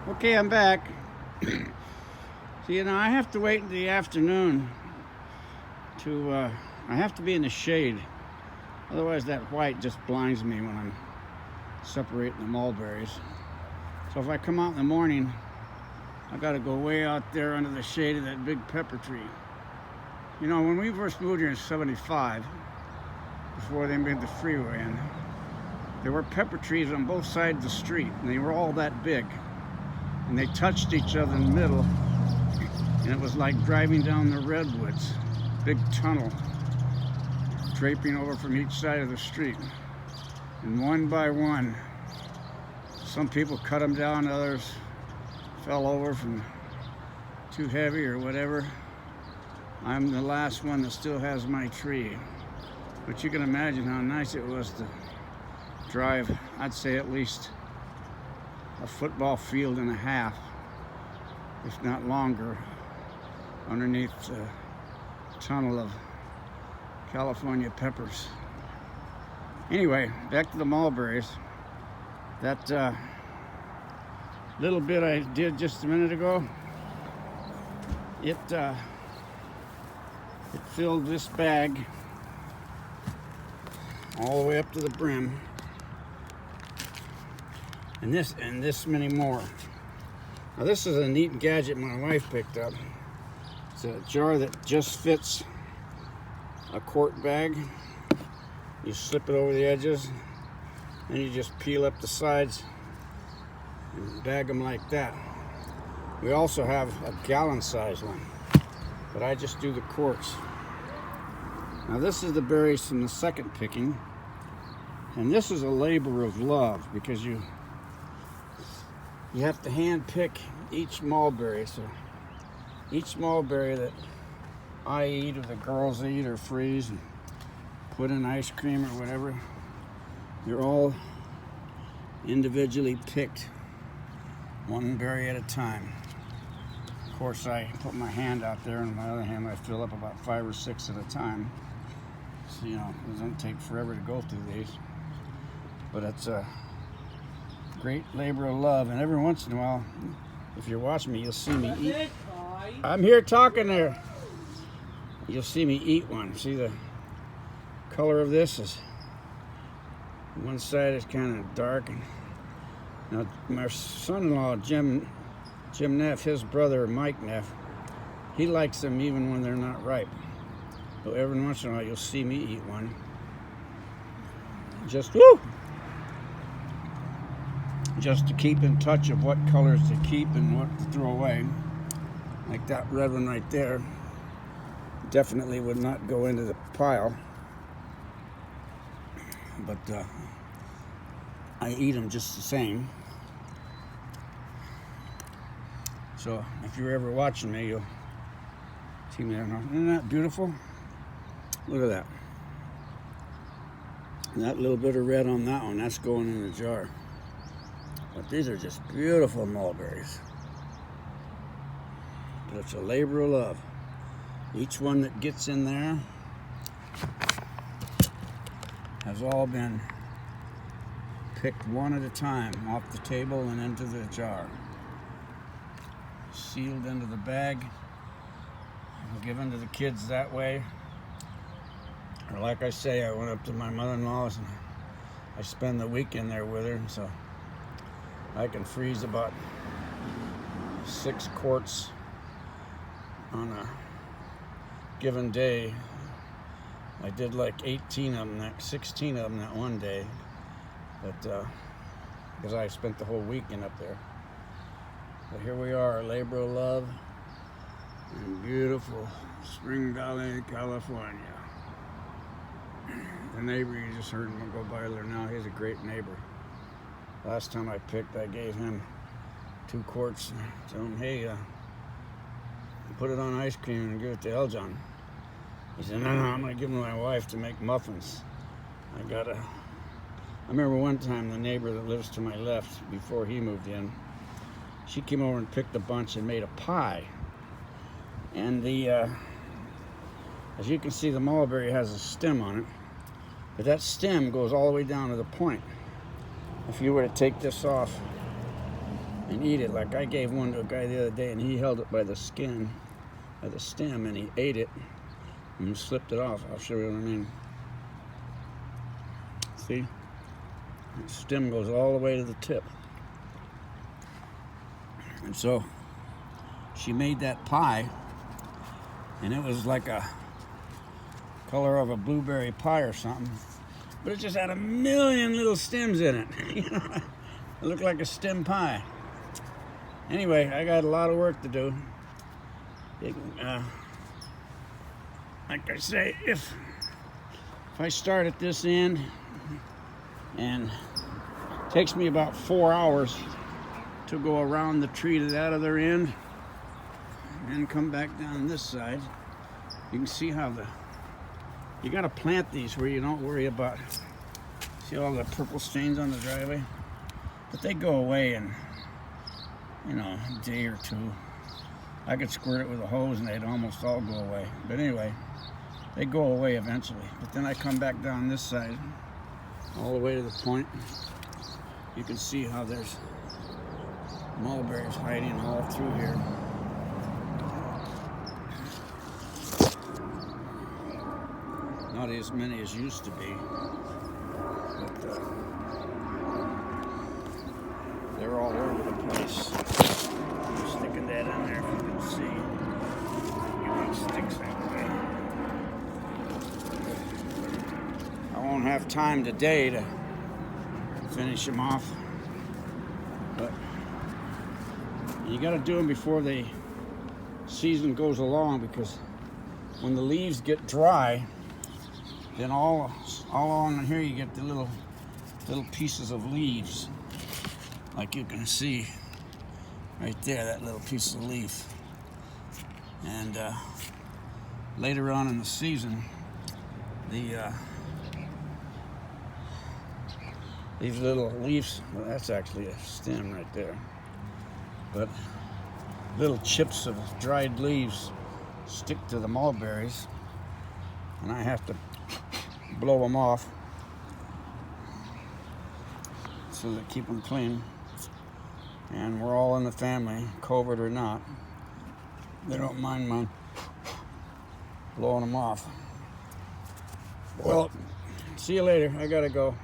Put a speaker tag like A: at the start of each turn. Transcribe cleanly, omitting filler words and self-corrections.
A: Okay, I'm back. See, I have to wait in the afternoon I have to be in the shade. Otherwise, that white just blinds me when I'm separating the mulberries. So if I come out in the morning, I got to go way out there under the shade of that big pepper tree. When we first moved here in '75, before they made the freeway in, there were pepper trees on both sides of the street, and they were all that big. And they touched each other in the middle, and it was like driving down the redwoods, big tunnel draping over from each side of the street. And one by one, some people cut them down, others fell over from too heavy or whatever. I'm the last one that still has my tree, but you can imagine how nice it was to drive, I'd say at least a football field and a half, if not longer, underneath the tunnel of California peppers. Anyway, back to the mulberries. That little bit I did just a minute ago, it filled this bag all the way up to the brim. And this many more. Now this is a neat gadget my wife picked up. It's a jar that just fits a quart bag. You slip it over the edges, and you just peel up the sides and bag them like that. We also have a gallon size one, but I just do the quarts. Now this is the berries from the second picking, and this is a labor of love because you have to hand pick each mulberry. So each mulberry that I eat or the girls eat or freeze and put in ice cream or whatever, they're all individually picked, one berry at a time. Of course, I put my hand out there, and on my other hand I fill up about 5 or 6 at a time. So it doesn't take forever to go through these, but it's a great labor of love. And every once in a while, if you're watching me, you'll see me eat. I'm here talking there. You'll see me eat one. See the color of this is, one side is kind of dark. And now my son-in-law Jim Neff, his brother Mike Neff, he likes them even when they're not ripe. So every once in a while you'll see me eat one. Just to keep in touch of what colors to keep and what to throw away. Like that red one right there definitely would not go into the pile, but I eat them just the same. So if you're ever watching me, you'll see me there. Isn't that beautiful? Look at that. And that little bit of red on that one, that's going in the jar. But these are just beautiful mulberries. But it's a labor of love. Each one that gets in there has all been picked one at a time off the table and into the jar. Sealed into the bag and given to the kids that way. Or like I say, I went up to my mother-in-law's and I spend the weekend there with her, so I can freeze about 6 quarts on a given day. I did like 16 of them that one day, but because I spent the whole weekend up there. But here we are, labor of love in beautiful Spring Valley, California. The neighbor, you just heard him go by there now, he's a great neighbor. Last time I picked, I gave him 2 quarts. Told him, hey, put it on ice cream and give it to Eljon. He said, no, I'm going to give it to my wife to make muffins. I remember one time the neighbor that lives to my left, before he moved in, she came over and picked a bunch and made a pie. And as you can see, the mulberry has a stem on it, but that stem goes all the way down to the point. If you were to take this off and eat it. Like I gave one to a guy the other day, and he held it by the skin, by the stem, and he ate it and slipped it off. I'll show you what I mean. See? The stem goes all the way to the tip. And so she made that pie, and it was like a color of a blueberry pie or something, but it just had a million little stems in it. You know, it looked like a stem pie. Anyway, I got a lot of work to do. Like I say, if I start at this end, and it takes me about 4 hours to go around the tree to that other end and then come back down this side. You can see how you got to plant these where you don't worry about, see all the purple stains on the driveway, but they go away in, you know, a day or two. I could squirt it with a hose and they'd almost all go away. But anyway, they go away eventually. But then I come back down this side all the way to the point. You can see how there's mulberries hiding all through here. Not as many as used to be, but they're all over the place. I'm sticking that in there if you can see. Get these sticks out of the way. I won't have time today to finish them off, but you got to do them before the season goes along, because when the leaves get dry, then all along here you get the little pieces of leaves, like you can see right there, that little piece of leaf. And later on in the season, these little leaves, well, that's actually a stem right there, but little chips of dried leaves stick to the mulberries, and I have to blow them off so that keep them clean. And we're all in the family, COVID or not. They don't mind my blowing them off. Well, see you later. I gotta go.